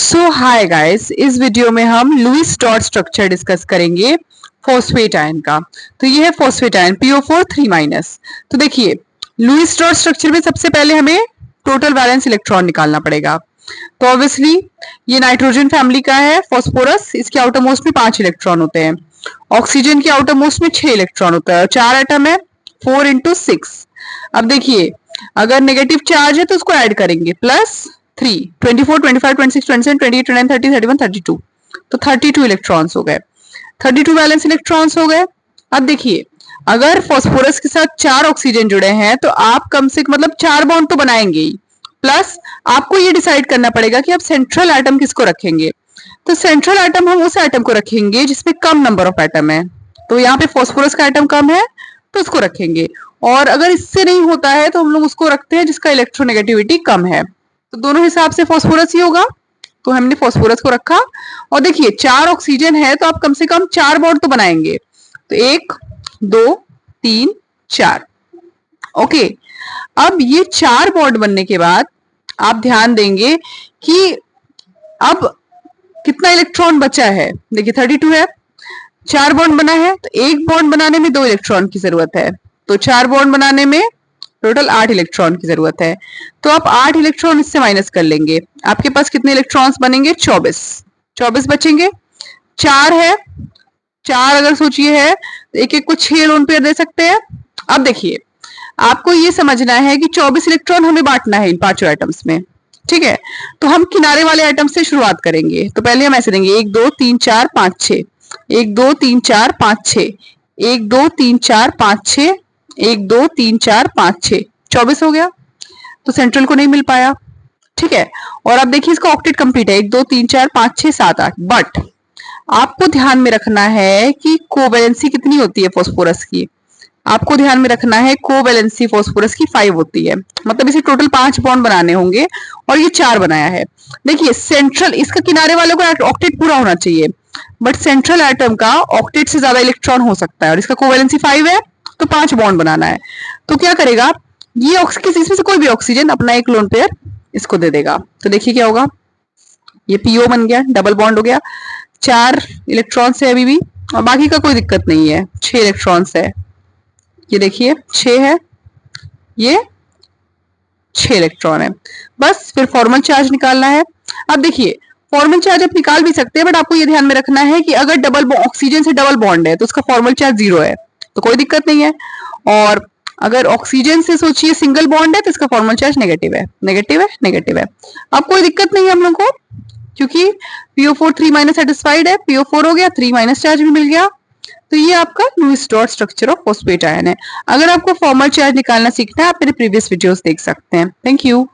सो hi guys, इस video में हम लुईस डॉट स्ट्रक्चर डिस्कस करेंगे फॉस्फेट आयन का। तो ये है फॉस्फेट आयन PO4 3-। तो देखिए, लुईस डॉट स्ट्रक्चर में सबसे पहले हमें टोटल वैलेंस इलेक्ट्रॉन निकालना पड़ेगा। तो ऑब्वियसली ये नाइट्रोजन फैमिली का है फॉस्फोरस, इसके आउटर मोस्ट में 5 इलेक्ट्रॉन होते हैं। ऑक्सीजन के आउटर मोस्ट में 6 इलेक्ट्रॉन होता है और 4 एटम है, 4 into 6। अब देखिए, अगर नेगेटिव चार्ज है तो उसको ऐड करेंगे, प्लस 3, 24, 25, 26, 27, 28, 29, 30, 31, 32। तो 32 इलेक्ट्रॉन्स हो गए, 32 वैलेंस इलेक्ट्रॉन्स हो गए। अब देखिए, अगर फॉस्फोरस के साथ 4 ऑक्सीजन जुड़े हैं तो आप कम से कम मतलब 4 बॉन्ड तो बनाएंगे ही, प्लस आपको ये डिसाइड करना पड़ेगा कि आप सेंट्रल एटम किसको रखेंगे। तो सेंट्रल एटम हम उस एटम को रखेंगे जिसमें कम नंबर ऑफ एटम है। तो यहाँ पे फॉस्फोरस का एटम कम है तो उसको रखेंगे, और अगर इससे नहीं होता है तो हम लोग उसको रखते हैं जिसका इलेक्ट्रोनेगेटिविटी कम है। तो दोनों हिसाब से फॉस्फोरस ही होगा, तो हमने फॉस्फोरस को रखा। और देखिए, 4 ऑक्सीजन है तो आप कम से कम 4 बॉन्ड तो बनाएंगे। तो 1 2 3 4। ओके, अब ये 4 बॉन्ड बनने के बाद आप ध्यान देंगे कि अब कितना इलेक्ट्रॉन बचा है। देखिए 32 है, 4 बॉन्ड बना है तो एक बॉन्ड बनाने में 2 इलेक्ट्रॉन की जरूरत है। तो 4 बॉन्ड बनाने में टोटल 8 इलेक्ट्रॉन की जरूरत है। तो आप 8 इलेक्ट्रॉन इससे माइनस कर लेंगे, आपके पास कितने इलेक्ट्रॉन्स बनेंगे? 24 बचेंगे। 4 है, 4 अगर सोचिए है तो एक एक को 6 लोन पेयर दे सकते हैं। अब देखिए, आपको ये समझना है कि 24 इलेक्ट्रॉन हमें बांटना है इन 5 एटम्स में, ठीक है। तो हम किनारे वाले एटम से शुरुआत करेंगे। तो पहले हम ऐसे देंगे 1 2 3 4 5 6, 1 2 3 4 5 6, 1 2 3 4 5 6, 1 2 3 4 5 6, 24 हो गया। तो सेंट्रल को नहीं मिल पाया, ठीक है। और अब देखिए, इसका ऑक्टेट कंप्लीट है, 1 2 3 4 5 6 7 8। बट आपको ध्यान में रखना है कि कोवैलेंसी कितनी होती है फॉस्फोरस की। आपको ध्यान में रखना है कोवैलेंसी फॉस्फोरस की 5 होती है, मतलब इसे टोटल 5 बॉन्ड बनाने होंगे और ये 4 बनाया है। देखिए सेंट्रल, इसका किनारे वालों का ऑक्टेट पूरा होना चाहिए, बट सेंट्रल एटम का ऑक्टेट से ज्यादा इलेक्ट्रॉन हो सकता है और इसका कोवैलेंसी 5 है तो 5 बॉन्ड बनाना है। तो क्या करेगा, ये इसमें से कोई भी ऑक्सीजन अपना एक लोन पेयर इसको दे देगा। तो देखिए क्या होगा, ये PO बन गया, डबल बॉन्ड हो गया। 4 इलेक्ट्रॉन्स है अभी भी, और बाकी का कोई दिक्कत नहीं है। 6 इलेक्ट्रॉन्स है, ये देखिए 6 है, ये 6 इलेक्ट्रॉन है। बस फिर फॉर्मल चार्ज निकालना है। अब देखिए, फॉर्मल चार्ज आप निकाल भी सकते हैं, बट आपको ये ध्यान में रखना है कि अगर डबल ऑक्सीजन से डबल बॉन्ड है तो उसका फॉर्मल चार्ज 0 है, तो कोई दिक्कत नहीं है। और अगर ऑक्सीजन से सोचिए सिंगल बॉन्ड है तो इसका फॉर्मल चार्ज नेगेटिव है, नेगेटिव है, नेगेटिव है। अब कोई दिक्कत नहीं है हम लोग को, क्योंकि PO4 3- सेटिस्फाइड है, PO4 हो गया, 3- चार्ज भी मिल गया। तो ये आपका Lewis dot structure of phosphate ion है। अगर आपको फॉर्मल चार्ज निकालना सीखना है, आप मेरे प्रीवियस वीडियोस देख सकते हैं। Thank you.